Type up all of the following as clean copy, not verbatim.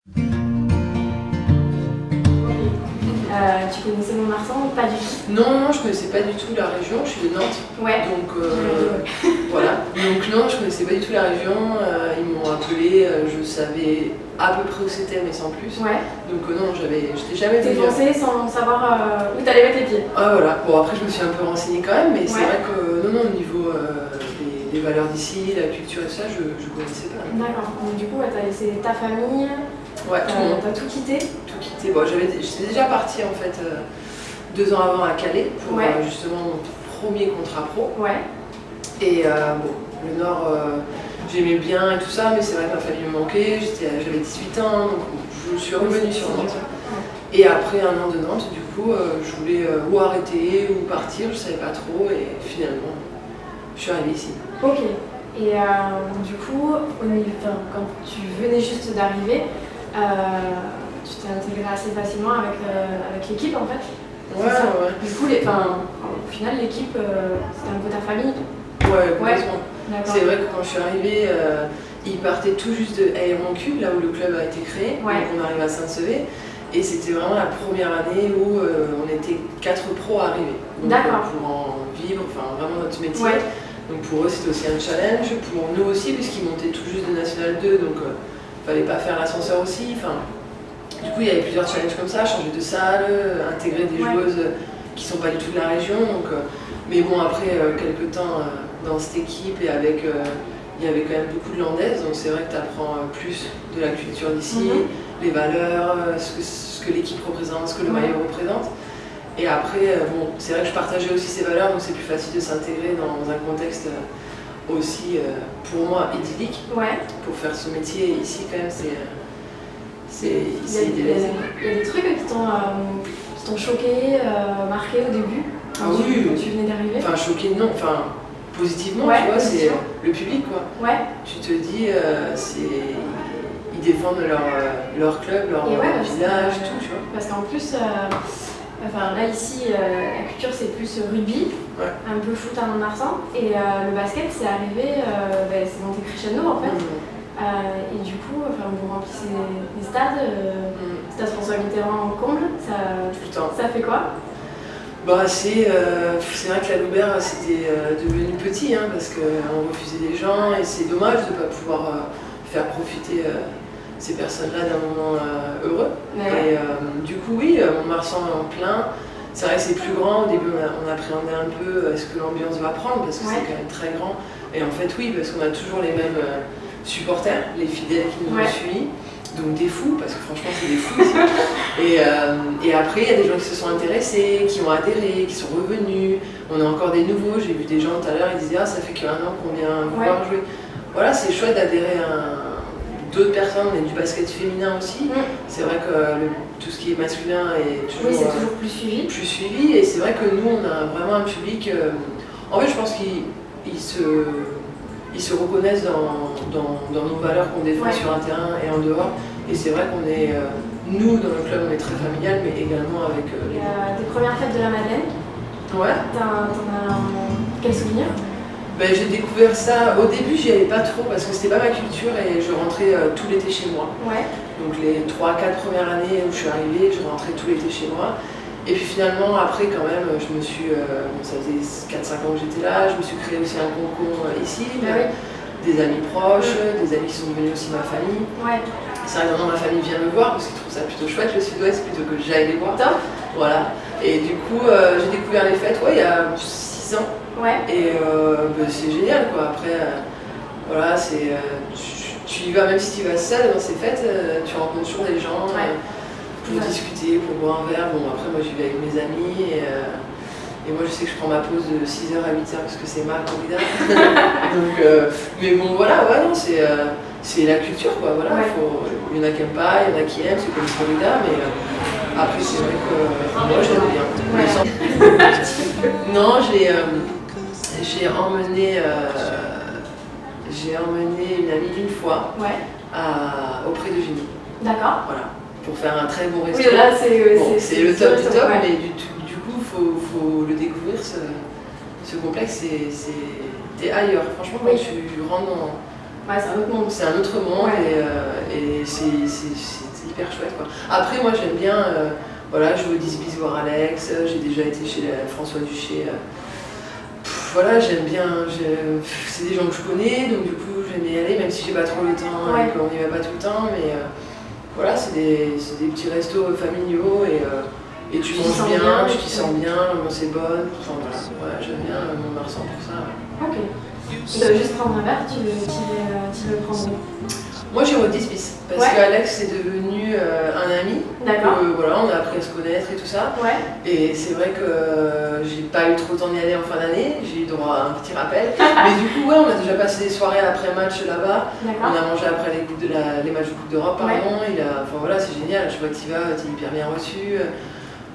Tu connaissais Mont-de-Marsan ou pas du tout? Non, je connaissais pas du tout la région, je suis de Nantes. Ouais. Donc voilà. Donc non, je connaissais pas du tout la région, ils m'ont appelé, je savais à peu près où c'était mais sans plus. Ouais. Donc non, j'étais jamais T'es venue. foncé sans savoir où t'allais mettre les pieds. Ah voilà, bon après je me suis un peu renseignée quand même, mais c'est Ouais. vrai que non, au niveau des valeurs d'ici, la culture et ça, je connaissais pas. D'accord. Donc du coup, ouais, t'as laissé ta famille, Ouais, tout le monde. t'as tout quitté. Tout quitté. Bon, j'étais déjà partie en fait 2 ans avant à Calais pour Ouais. justement mon premier contrat pro. Ouais. Et bon, le Nord, j'aimais bien et tout ça, mais c'est vrai que ma famille me manquait, j'avais 18 ans, donc je suis revenue sur Nantes. Et après 1 an de Nantes, du coup, je voulais ou arrêter ou partir, je savais pas trop, et finalement, je suis arrivée ici. Ok. Et du coup, quand tu venais juste d'arriver, tu t'es intégré assez facilement avec l'équipe en fait. Ouais, ouais. Du coup, au final, l'équipe, c'était un peu ta famille. Ouais, complètement. D'accord. C'est vrai que quand je suis arrivée, ils partaient tout juste de Aéron-Cube, là où le club a été créé, Ouais. donc on arrive à Saint-Sevé. Et c'était vraiment la première année où on était 4 pros à arriver. Donc, D'accord. pour en vivre, enfin vraiment notre métier. Ouais. Donc pour eux c'était aussi un challenge, pour nous aussi, puisqu'ils montaient tout juste de National 2, donc fallait pas faire l'ascenseur aussi. Enfin, du coup il y avait plusieurs challenges comme ça, changer de salle, intégrer des Ouais. joueuses qui sont pas du tout de la région. Donc, mais bon après quelques temps dans cette équipe et avec il y avait quand même beaucoup de landaises, donc c'est vrai que tu apprends plus de la culture d'ici, les valeurs, ce que l'équipe représente, ce que le maillot représente. Et après, bon, c'est vrai que je partageais aussi ces valeurs, donc c'est plus facile de s'intégrer dans un contexte aussi, pour moi, idyllique. Ouais. Pour faire ce métier ici, quand même, c'est Il y a des trucs qui t'ont choqué, marqué au début, quand tu venais d'arriver. Enfin, choqué, non. Enfin, positivement, ouais, tu vois, c'est positivement. le public, quoi. Ouais. Tu te dis, ils défendent leur club, leur village, tout, tu vois. Parce qu'en plus, là ici, la culture c'est plus rugby, un peu foot à Mont-de-Marsan, et le basket c'est arrivé, c'est monté crescendo en fait. Et du coup, vous remplissez les stades, Stade François Mitterrand en comble, tout le temps. Ça fait quoi? Bah, c'est vrai que la Loubert c'était devenu petit parce qu'on refusait des gens et c'est dommage de ne pas pouvoir faire profiter ces personnes-là d'un moment heureux. Et du coup oui, Mont-de-Marsan en plein, c'est vrai que c'est plus grand, au début on appréhendait un peu ce que l'ambiance va prendre parce que c'est quand même très grand. Et en fait oui, parce qu'on a toujours les mêmes supporters, les fidèles qui nous ont suivis. Donc des fous, parce que franchement c'est des fous ici. Et après il y a des gens qui se sont intéressés, qui ont adhéré, qui sont revenus. On a encore des nouveaux, j'ai vu des gens tout à l'heure, ils disaient ça fait qu'1 an qu'on vient voir jouer. Voilà, c'est chouette d'adhérer à d'autres personnes, mais du basket féminin aussi. C'est vrai que tout ce qui est masculin est toujours, c'est toujours plus suivi. Et c'est vrai que nous on a vraiment un public, en fait je pense qu'ils se reconnaissent dans nos valeurs qu'on défend sur un terrain et en dehors. Et c'est vrai qu'on est, nous dans le club on est très familial, mais également avec tes premières fêtes de la Madeleine. Ouais. T'en as quel souvenir? J'ai découvert ça, au début j'y allais pas trop parce que c'était pas ma culture et je rentrais tout l'été chez moi. Ouais. Donc les 3-4 premières années où je suis arrivée, je rentrais tout l'été chez moi. Et puis finalement après quand même, je me suis, ça faisait 4-5 ans que j'étais là, je me suis créé aussi un cocon ici, des amis proches, des amis qui sont devenus aussi ma famille. Ouais. C'est vrai que maintenant ma famille vient me voir parce qu'ils trouvent ça plutôt chouette le Sud-Ouest plutôt que j'aille les voir. Top. Voilà. Et du coup j'ai découvert les fêtes il y a 6 ans. Ouais. Et c'est génial quoi. Après voilà, tu y vas, même si tu vas seul dans ces fêtes, tu rencontres toujours des gens pour discuter, pour boire un verre. Bon après moi j'y vais avec mes amis et moi je sais que je prends ma pause de 6h à 8h parce que c'est ma corrida. Donc mais bon voilà, non c'est la culture quoi, voilà. Il y en a qui n'aiment pas, il y en a qui aiment, c'est comme une corrida, mais après c'est vrai que moi j'aime bien. Non, j'ai emmené une amie une fois auprès de Julie. D'accord. Voilà, pour faire un très bon resto. Oui, là c'est le top du top, mais du coup faut le découvrir ce complexe, t'es ailleurs. Franchement quand tu rentres dans... c'est un autre monde. C'est un autre monde et c'est hyper chouette, quoi. Après, moi, j'aime bien voilà, jouer au 10 bis, voir Alex. J'ai déjà été chez François Duché. Voilà, j'aime bien. C'est des gens que je connais, donc du coup, j'aime y aller, même si j'ai pas trop le temps, et qu'on n'y va pas tout le temps. Mais voilà, c'est des petits restos familiaux et tu manges bien, tu t'y sens bien, l'ambiance est bonne. Enfin, voilà, ouais, j'aime bien Mont-de-Marsan pour ça. Ok. Et juste prendre un verre, tu le prends où? Moi j'irai au 10 bis, parce qu'Alex est devenu un ami. D'accord. Voilà, on a appris à se connaître et tout ça. Ouais. Et c'est vrai que j'ai pas eu trop le temps d'y aller en fin d'année, j'ai eu droit à un petit rappel. Mais du coup, ouais, on a déjà passé des soirées après match là-bas. On a mangé après les matchs de Coupe d'Europe, pardon. Enfin voilà, c'est génial, je vois que tu vas, t'es hyper bien reçu.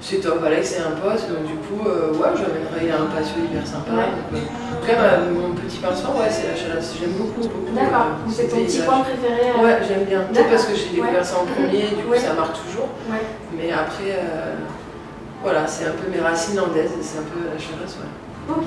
C'est top, Alex est un pote, donc du coup, ouais, j'amènerai, il a un patio hyper sympa. Donc, en tout cas, mon petit pincement, ouais, c'est la Chalasse, j'aime beaucoup. D'accord, c'est ton petit coin préféré? Ouais, j'aime bien. Peut-être parce que j'ai découvert ça en premier, du coup ça marque toujours. Mais après, voilà, c'est un peu mes racines landaises, c'est un peu la Chalasse, ouais. Ok.